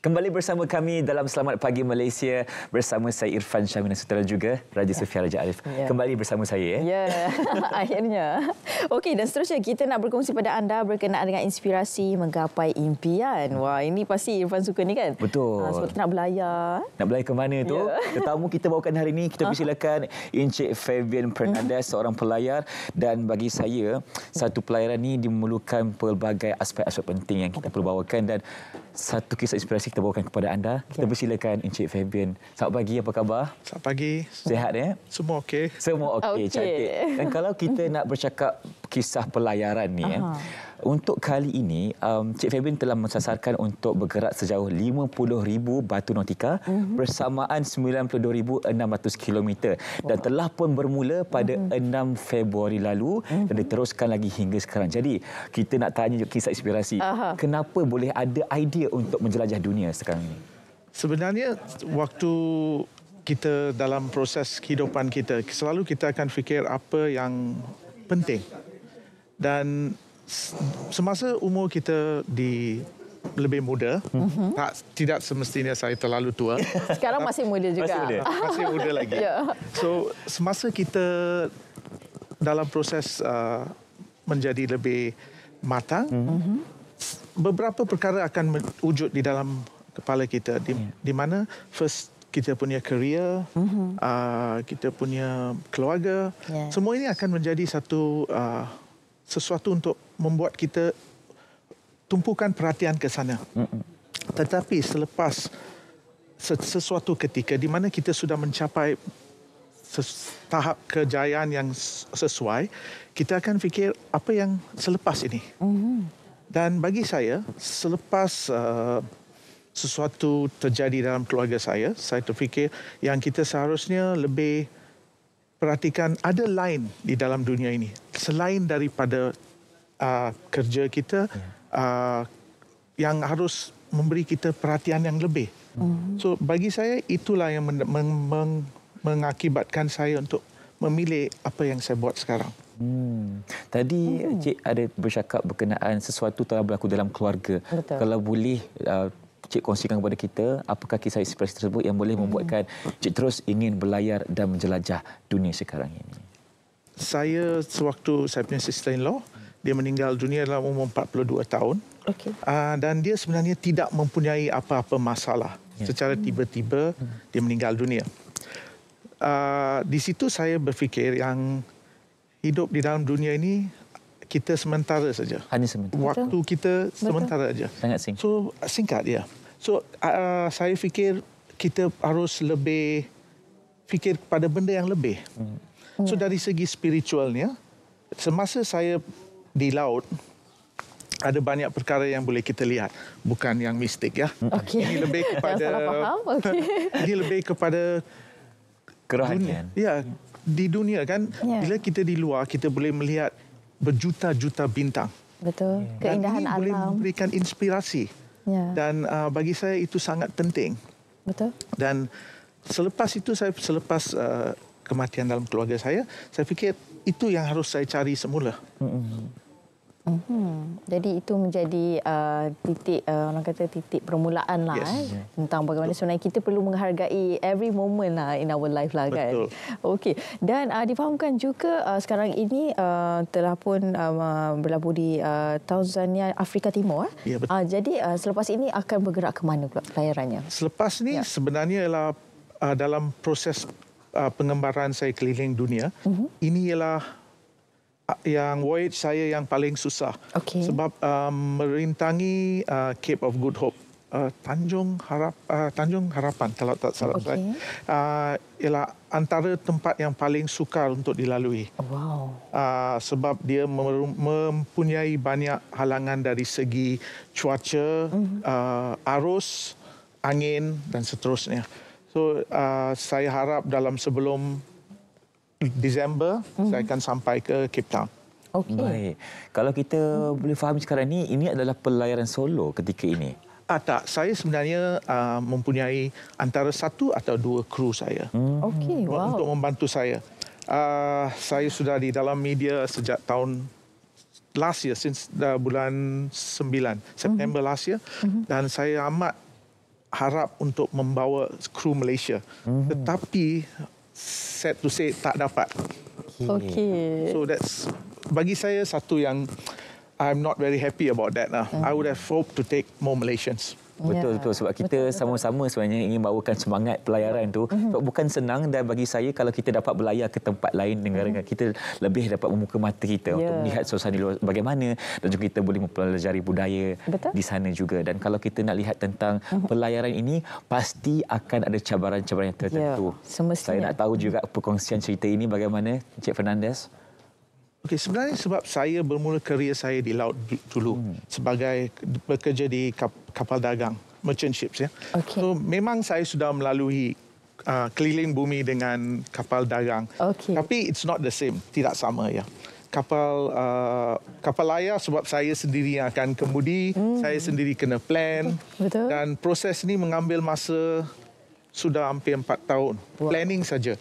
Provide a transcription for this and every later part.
Kembali bersama kami dalam Selamat Pagi Malaysia bersama saya Irfan Syamina Sutera juga Raja Sofia Raja Arif. Kembali bersama saya. Ya, akhirnya. Okey, dan seterusnya kita nak berkongsi pada anda berkenaan dengan inspirasi menggapai impian. Wah, ini pasti Irfan suka ni kan? Betul. Sebab kita nak belayar. Nak belayar ke mana tu? Tetamu kita bawakan hari ini, kita persilakan Encik Fabian Fernandez, seorang pelayar. Dan bagi saya, satu pelayaran ni memerlukan pelbagai aspek-aspek penting yang kita perlu bawakan. Dan satu kisah inspirasi kita bawakan kepada anda. Kita persilakan Encik Fabian. Selamat pagi, apa khabar? Selamat pagi. Sihat ya? Semua okey. Semua okey, cantik. Dan kalau kita nak bercakap kisah pelayaran ni, untuk kali ini, Cik Fabian telah mensasarkan untuk bergerak sejauh 50,000 batu nautika bersamaan 92,600 km. Dan telah pun bermula pada 6 Februari lalu dan diteruskan lagi hingga sekarang. Jadi, kita nak tanya kisah inspirasi. Kenapa boleh ada idea untuk menjelajah dunia sekarang ini? Sebenarnya, waktu kita dalam proses kehidupan kita, selalu kita akan fikir apa yang penting. Dan semasa umur kita lebih muda, tidak semestinya saya terlalu tua. Sekarang masih muda juga. Masih muda lagi. So, semasa kita dalam proses menjadi lebih matang, beberapa perkara akan wujud di dalam kepala kita. Di mana first kita punya career, kita punya keluarga, semua ini akan menjadi sesuatu untuk membuat kita tumpukan perhatian ke sana. Tetapi selepas sesuatu ketika di mana kita sudah mencapai tahap kejayaan yang sesuai, kita akan fikir apa yang selepas ini. Dan bagi saya, selepas sesuatu terjadi dalam keluarga saya terfikir yang kita seharusnya lebih perhatikan ada lain di dalam dunia ini. Selain daripada kerja kita, yang harus memberi kita perhatian yang lebih. So, bagi saya, itulah yang mengakibatkan saya untuk memilih apa yang saya buat sekarang. Tadi Cik ada bercakap berkenaan sesuatu telah berlaku dalam keluarga. Betul. Kalau boleh Cik kongsikan kepada kita apakah kisah inspirasi tersebut yang boleh membuatkan Cik terus ingin berlayar dan menjelajah dunia sekarang ini. Saya sewaktu saya punya sister-in-law, dia meninggal dunia dalam umur 42 tahun. Dan dia sebenarnya tidak mempunyai apa-apa masalah. Secara tiba-tiba dia meninggal dunia. Di situ saya berfikir yang hidup di dalam dunia ini kita sementara saja. Hanya sementara. Waktu kita sementara saja. Sangat singkat. So, singkat, ya. So, saya fikir kita harus lebih fikir pada benda yang lebih. So, dari segi spiritualnya, semasa saya di laut, ada banyak perkara yang boleh kita lihat. Bukan yang mistik, ya. Ini lebih kepada... ini lebih kepada... kerohanian. Ya, di dunia kan, bila kita di luar, kita boleh melihat berjuta-juta bintang. Betul. Keindahan dan ini alam. boleh memberikan inspirasi. Dan bagi saya itu sangat penting. Betul. Dan selepas itu, selepas kematian dalam keluarga saya fikir itu yang harus saya cari semula. Jadi itu menjadi titik orang kata titik permulaan lah tentang bagaimana sebenarnya kita perlu menghargai every moment lah in our life lah kan. Betul. Okey. Dan difahamkan juga sekarang ini telah pun berlabuh di Tanzania, Afrika Timur. Ya, betul. Jadi selepas ini akan bergerak ke mana pula pelayarannya? Selepas ni sebenarnya ialah dalam proses pengembaraan saya keliling dunia. Ini ialah yang voyage saya yang paling susah. Sebab merintangi Cape of Good Hope, Tanjung Harapan kalau tak salah saya, ialah antara tempat yang paling sukar untuk dilalui. Sebab dia mempunyai banyak halangan dari segi cuaca, arus, angin dan seterusnya. So, saya harap dalam sebelum Disember saya akan sampai ke Cape Town. Baik. Kalau kita boleh faham sekarang ini adalah pelayaran solo ketika ini. Tak, saya sebenarnya mempunyai antara 1 atau 2 kru saya. Untuk membantu saya. Saya sudah di dalam media sejak tahun last year, since bulan 9 September last year, dan saya amat harap untuk membawa kru Malaysia. Tetapi sad to say tak dapat. Okey. So that's bagi saya satu yang I'm not very happy about that. I would have hoped to take more Malaysians. Betul sebab kita sama-sama sebenarnya ingin bawakan semangat pelayaran tu. Sebab bukan senang, dan bagi saya kalau kita dapat berlayar ke tempat lain negara, kita lebih dapat membuka mata kita untuk melihat suasana luar bagaimana, dan juga kita boleh mempelajari budaya di sana juga. Dan kalau kita nak lihat tentang pelayaran ini, pasti akan ada cabaran-cabaran yang tertentu. Saya nak tahu juga perkongsian cerita ini bagaimana, Encik Fernandez? Okey, sebenarnya sebab saya bermula kerjaya saya di laut dulu sebagai bekerja di kapal dagang, merchant ships ya. So memang saya sudah melalui keliling bumi dengan kapal dagang. Tapi it's not the same, tidak sama ya. Kapal layar sebab saya sendiri yang akan kemudi, saya sendiri kena plan. Dan proses ini mengambil masa sudah hampir 4 tahun. Planning saja.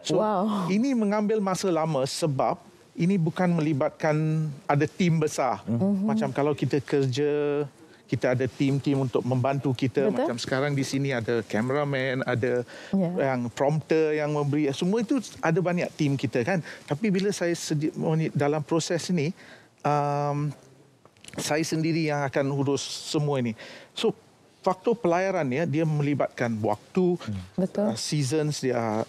So ini mengambil masa lama sebab ini bukan melibatkan ada tim besar. Macam kalau kita kerja, kita ada tim-tim untuk membantu kita. Macam sekarang di sini ada cameraman, ada yang prompter yang memberi. Semua itu ada banyak tim kita kan. Tapi bila saya dalam proses ini, saya sendiri yang akan urus semua ini. So faktor pelayaran ya, dia melibatkan waktu, seasons, dia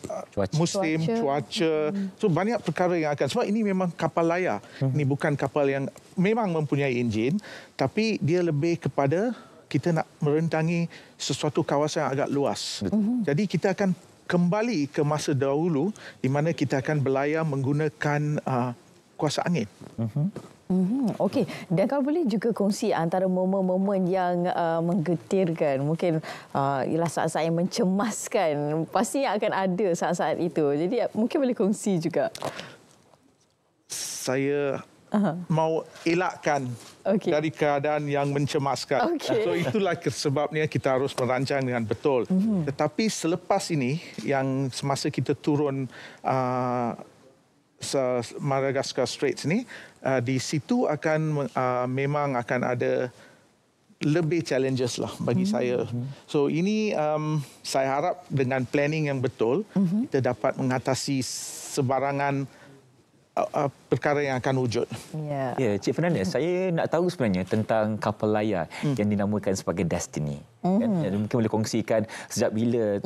musim, cuaca. So banyak perkara yang akan, sebab ini memang kapal layar. Ini bukan kapal yang memang mempunyai enjin, tapi dia lebih kepada kita nak merentangi sesuatu kawasan yang agak luas. Jadi kita akan kembali ke masa dahulu di mana kita akan berlayar menggunakan kuasa angin. Okey, dan kalau boleh juga kongsi antara momen-momen yang menggetirkan, mungkin ialah saat-saat yang mencemaskan, pasti akan ada saat-saat itu. Jadi mungkin boleh kongsi juga. Saya mau elakkan dari keadaan yang mencemaskan. So itulah sebabnya kita harus merancang dengan betul. Tetapi selepas ini, yang semasa kita turun Madagascar Straits ni, di situ akan memang akan ada lebih challenges lah bagi saya. So ini saya harap dengan planning yang betul kita dapat mengatasi sebarangan perkara yang akan wujud. Ya, Cik Fernandez, saya nak tahu sebenarnya tentang kapal layar yang dinamakan sebagai Destiny. Mungkin boleh kongsikan sejak bila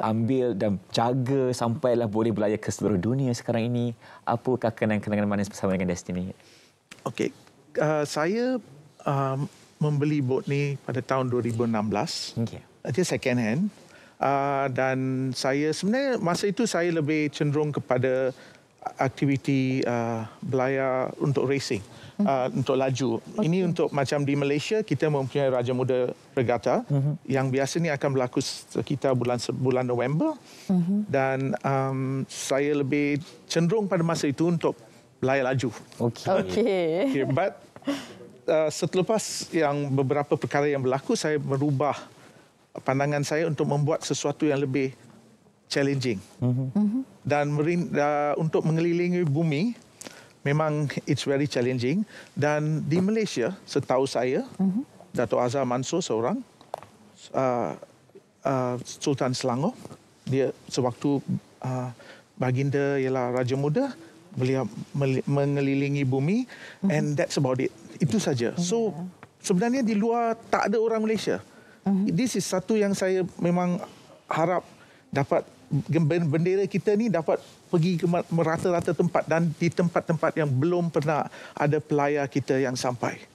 ambil dan jaga sampailah boleh berlayar ke seluruh dunia sekarang ini. Apakah kenangan-kenangan manis bersama dengan Destiny? Okey, saya membeli bot ni pada tahun 2016. Dia second hand. Dan saya sebenarnya masa itu saya lebih cenderung kepada aktiviti berlayar untuk racing, untuk laju. Ini untuk macam di Malaysia kita mempunyai Raja Muda Regatta yang biasanya akan berlaku sekitar bulan November. Dan saya lebih cenderung pada masa itu untuk berlayar laju. Okey. But selepas yang beberapa perkara yang berlaku, saya merubah pandangan saya untuk membuat sesuatu yang lebih challenging. Dan untuk mengelilingi bumi memang it's very challenging. Dan di Malaysia, setahu saya, Dato' Azhar Mansur seorang Sultan Selangor, dia sewaktu baginda ialah Raja Muda, beliau mengelilingi bumi, and that's about it. Itu saja. So sebenarnya di luar tak ada orang Malaysia. This is satu yang saya memang harap dapat bendera kita ni dapat pergi ke merata-rata tempat, dan di tempat-tempat yang belum pernah ada pelayar kita yang sampai.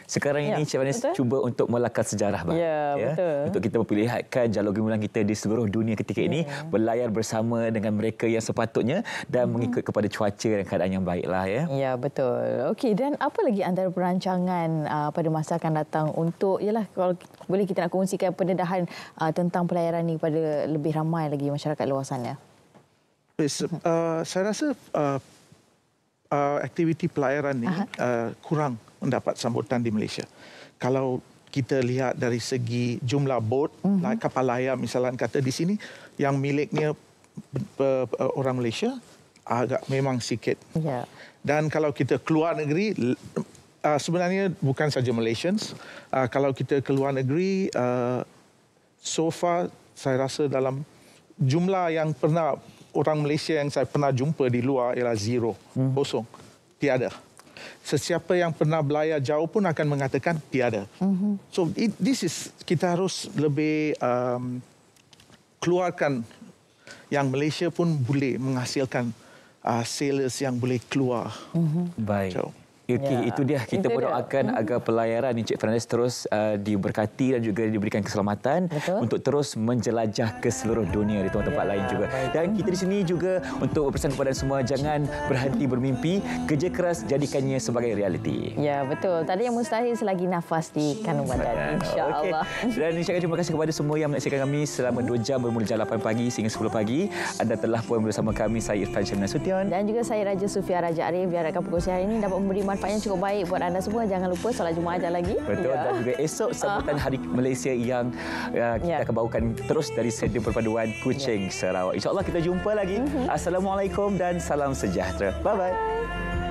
Sekarang ini Cik Fernandez cuba untuk melakar sejarah, betul. untuk kita memperlihatkan jalur gemilang kita di seluruh dunia ketika ini, berlayar bersama dengan mereka yang sepatutnya dan mengikut kepada cuaca dan keadaan yang baiklah. Ya, betul. Okey, dan apa lagi antara perancangan pada masa akan datang untuk, ialah kalau boleh kita nak kongsikan pendedahan tentang pelayaran ini pada lebih ramai lagi masyarakat luar sana? Saya rasa aktiviti pelayaran ni kurang mendapat sambutan di Malaysia. Kalau kita lihat dari segi jumlah bot, kapal layar misalnya kata di sini, yang miliknya orang Malaysia agak memang sikit. Dan kalau kita keluar negeri, sebenarnya bukan saja Malaysians. Kalau kita ke luar negeri, so far saya rasa dalam jumlah yang pernah orang Malaysia yang saya pernah jumpa di luar ialah zero, kosong, tiada. Sesiapa yang pernah belayar jauh pun akan mengatakan tiada. So kita harus lebih keluarkan yang Malaysia pun boleh menghasilkan sailors yang boleh keluar. Baik. So, Okey, itu dia. Kita berdoakan agar pelayaran Encik Fernandez terus diberkati dan juga diberikan keselamatan untuk terus menjelajah ke seluruh dunia di tempat-tempat lain juga. Dan kita di sini juga untuk berpesan kepada semua, jangan berhenti bermimpi, kerja keras jadikannya sebagai realiti. Ya, betul. Tadi yang mustahil selagi nafas di kandung badan, insya-Allah. Dan ucapkan terima kasih kepada semua yang menyaksikan kami selama 2 jam bermula jam 8 pagi sehingga 10 pagi. Anda telah pun bersama kami, saya Irfan Syamil Nasution. Dan juga saya Raja Sufia Raja Arif. Diharapkan perkongsian hari ini dapat memberi manfaat yang cukup baik buat anda semua. Jangan lupa solat Jumaat ajar lagi. Betul. Dan juga esok sambutan Hari Malaysia yang kita akan bawakan terus dari Stadium Perpaduan Kuching, Sarawak. InsyaAllah kita jumpa lagi. Assalamualaikum dan salam sejahtera. Bye-bye.